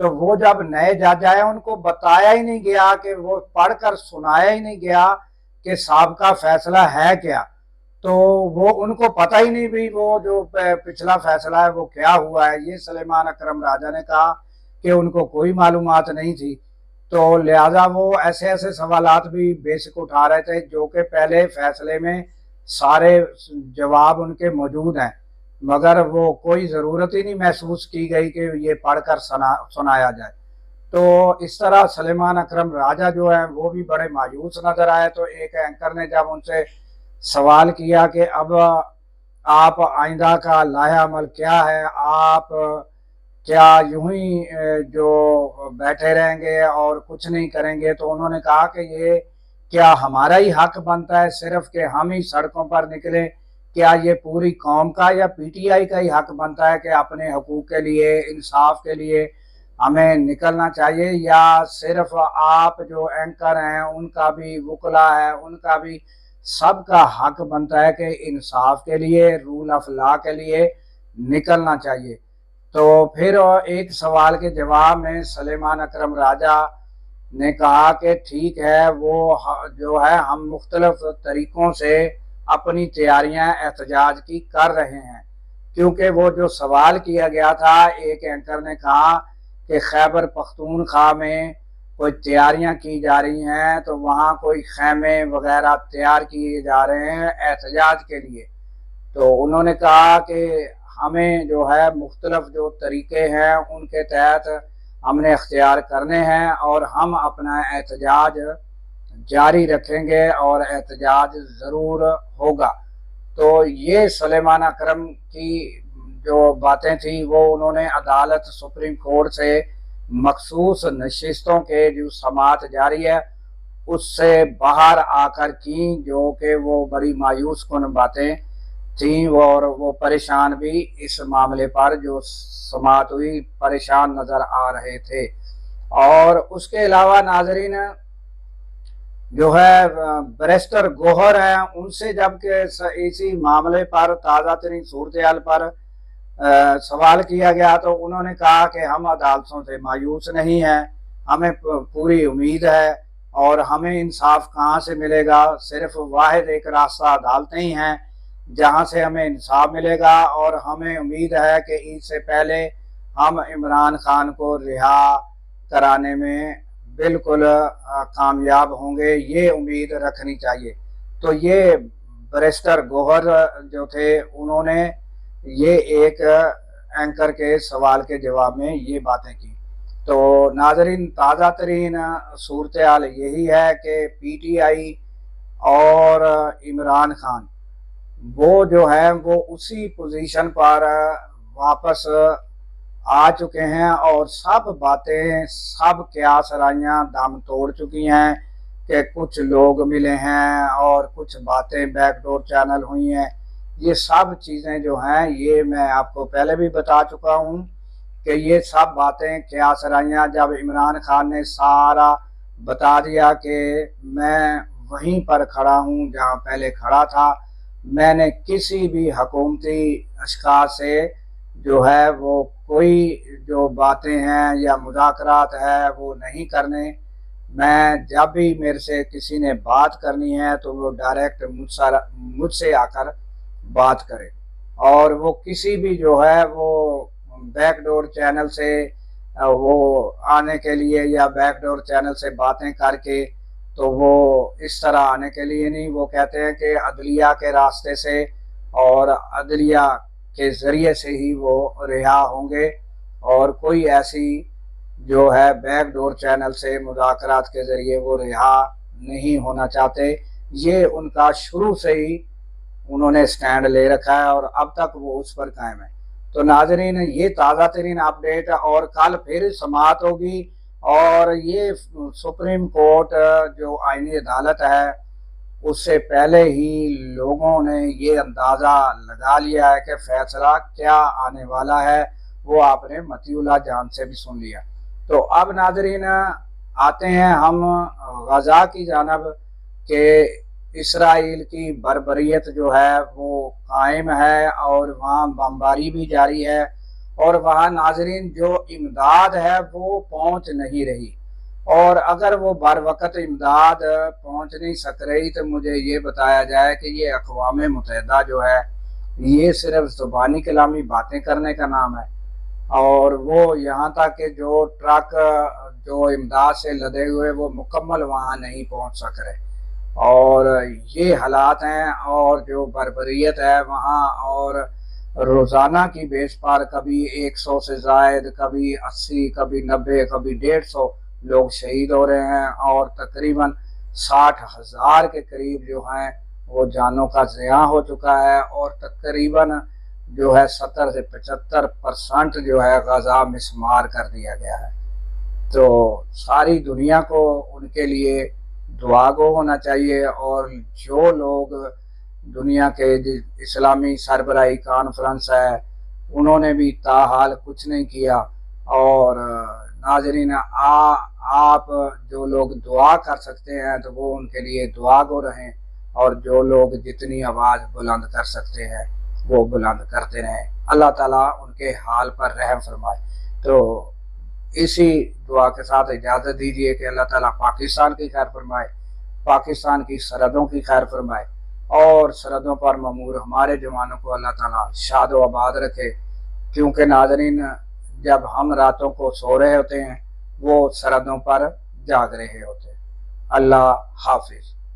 تو وہ جب نئے جج آئے ان کو بتایا ہی نہیں گیا کہ وہ پڑھ کر سنایا ہی نہیں گیا کہ سابقہ فیصلہ ہے کیا، تو وہ ان کو پتہ ہی نہیں بھی وہ جو پچھلا فیصلہ ہے وہ کیا ہوا ہے۔ یہ سلیمان اکرم راجہ نے کہا کہ ان کو کوئی معلومات نہیں تھی، تو لہٰذا وہ ایسے ایسے سوالات بھی بیسک اٹھا رہے تھے جو کہ پہلے فیصلے میں سارے جواب ان کے موجود ہیں، مگر وہ کوئی ضرورت ہی نہیں محسوس کی گئی کہ یہ پڑھ کر سنایا جائے۔ تو اس طرح سلیمان اکرم راجہ جو ہیں وہ بھی بڑے مایوس نظر آئے۔ تو ایک اینکر نے جب ان سے سوال کیا کہ اب آپ آئندہ کا لائحہ عمل کیا ہے، آپ کیا یوں ہی جو بیٹھے رہیں گے اور کچھ نہیں کریں گے، تو انہوں نے کہا کہ یہ کیا ہمارا ہی حق بنتا ہے صرف کہ ہم ہی سڑکوں پر نکلیں؟ کیا یہ پوری قوم کا یا پی ٹی آئی کا ہی حق بنتا ہے کہ اپنے حقوق کے لیے، انصاف کے لیے ہمیں نکلنا چاہیے، یا صرف آپ جو اینکر ہیں ان کا بھی، وکلا ہے ان کا بھی، سب کا حق بنتا ہے کہ انصاف کے لیے، رول آف لا کے لیے نکلنا چاہیے؟ تو پھر ایک سوال کے جواب میں سلیمان اکرم راجہ نے کہا کہ ٹھیک ہے، وہ جو ہے ہم مختلف طریقوں سے اپنی تیاریاں احتجاج کی کر رہے ہیں، کیونکہ وہ جو سوال کیا گیا تھا، ایک اینکر نے کہا کہ خیبر پختونخوا میں کوئی تیاریاں کی جا رہی ہیں، تو وہاں کوئی خیمے وغیرہ تیار کیے جا رہے ہیں احتجاج کے لیے۔ تو انہوں نے کہا کہ ہمیں جو ہے مختلف جو طریقے ہیں ان کے تحت ہم نے اختیار کرنے ہیں، اور ہم اپنا احتجاج جاری رکھیں گے اور احتجاج ضرور ہوگا۔ تو یہ سلیمان اکرم کی جو باتیں تھیں وہ انہوں نے عدالت سپریم کورٹ سے مخصوص نشستوں کے جو سماعت جاری ہے اس سے باہر آ کر کی، جو کہ وہ بڑی مایوس کن باتیں تھیں، اور وہ پریشان بھی اس معاملے پر جو سماعت ہوئی پریشان نظر آ رہے تھے۔ اور اس کے علاوہ ناظرین جو ہے بیرسٹر گوہر ہیں، ان سے جب کہ اسی معاملے پر تازہ ترین صورتحال پر سوال کیا گیا تو انہوں نے کہا کہ ہم عدالتوں سے مایوس نہیں ہیں، ہمیں پوری امید ہے، اور ہمیں انصاف کہاں سے ملے گا؟ صرف واحد ایک راستہ عدالتیں ہی ہیں جہاں سے ہمیں انصاف ملے گا، اور ہمیں امید ہے کہ عید سے پہلے ہم عمران خان کو رہا کرانے میں بالکل کامیاب ہوں گے، یہ امید رکھنی چاہیے۔ تو یہ بیرسٹر گوہر جو تھے انہوں نے یہ ایک اینکر کے سوال کے جواب میں یہ باتیں کی۔ تو ناظرین تازہ ترین صورتحال یہی ہے کہ پی ٹی آئی اور عمران خان وہ جو ہے وہ اسی پوزیشن پر واپس آ چکے ہیں، اور سب باتیں، سب قیاس آرائیاں دم توڑ چکی ہیں کہ کچھ لوگ ملے ہیں اور کچھ باتیں بیک ڈور چینل ہوئی ہیں۔ یہ سب چیزیں جو ہیں یہ میں آپ کو پہلے بھی بتا چکا ہوں کہ یہ سب باتیں قیاس آرائیاں، جب عمران خان نے سارا بتا دیا کہ میں وہیں پر کھڑا ہوں جہاں پہلے کھڑا تھا، میں نے کسی بھی حکومتی اشخاص سے جو ہے وہ کوئی جو باتیں ہیں یا مذاکرات ہے وہ نہیں کرنے، میں جب بھی میرے سے کسی نے بات کرنی ہے تو وہ ڈائریکٹ مجھ سے آ کر بات کرے، اور وہ کسی بھی جو ہے وہ بیک ڈور چینل سے وہ آنے کے لیے یا بیک ڈور چینل سے باتیں کر کے تو وہ اس طرح آنے کے لیے نہیں، وہ کہتے ہیں کہ عدلیہ کے راستے سے اور عدلیہ کے ذریعے سے ہی وہ رہا ہوں گے، اور کوئی ایسی جو ہے بیک ڈور چینل سے مذاکرات کے ذریعے وہ رہا نہیں ہونا چاہتے۔ یہ ان کا شروع سے ہی انہوں نے سٹینڈ لے رکھا ہے، اور اب تک وہ اس پر قائم ہے۔ تو ناظرین یہ تازہ ترین اپڈیٹ، اور کل پھر سماعت ہوگی، اور یہ سپریم کورٹ جو آئینی عدالت ہے اس سے پہلے ہی لوگوں نے یہ اندازہ لگا لیا ہے کہ فیصلہ کیا آنے والا ہے، وہ آپ نے مطیع اللہ جان سے بھی سن لیا۔ تو اب ناظرین آتے ہیں ہم غزہ کی جانب کہ اسرائیل کی بربریت جو ہے وہ قائم ہے، اور وہاں بمباری بھی جاری ہے، اور وہاں ناظرین جو امداد ہے وہ پہنچ نہیں رہی، اور اگر وہ بر وقت امداد پہنچ نہیں سک رہی تو مجھے یہ بتایا جائے کہ یہ اقوام متحدہ جو ہے یہ صرف زبانی کلامی باتیں کرنے کا نام ہے، اور وہ یہاں تک کہ جو ٹرک جو امداد سے لدے ہوئے وہ مکمل وہاں نہیں پہنچ سک رہے، اور یہ حالات ہیں، اور جو بربریت ہے وہاں، اور روزانہ کی بیس پر کبھی 100 سے زائد، کبھی 80، کبھی 90، کبھی 150 لوگ شہید ہو رہے ہیں، اور تقریباً 60,000 کے قریب جو ہیں وہ جانوں کا ضیاع ہو چکا ہے، اور تقریباً جو ہے 70 سے 75% جو ہے غزہ مسمار کر دیا گیا ہے۔ تو ساری دنیا کو ان کے لیے دعا گو ہونا چاہیے، اور جو لوگ دنیا کے اسلامی سربراہی کانفرنس ہے انہوں نے بھی تاحال کچھ نہیں کیا، اور ناظرین آپ جو لوگ دعا کر سکتے ہیں تو وہ ان کے لیے دعا گو رہیں، اور جو لوگ جتنی آواز بلند کر سکتے ہیں وہ بلند کرتے رہیں، اللہ تعالیٰ ان کے حال پر رحم فرمائے۔ تو اسی دعا کے ساتھ اجازت دیجیے کہ اللہ تعالیٰ پاکستان کی خیر فرمائے، پاکستان کی سرحدوں کی خیر فرمائے، اور سرحدوں پر مامور ہمارے جوانوں کو اللہ تعالیٰ شاد و آباد رکھے، کیونکہ ناظرین جب ہم راتوں کو سو رہے ہوتے ہیں وہ سرحدوں پر جاگ رہے ہوتے ہیں۔ اللہ حافظ۔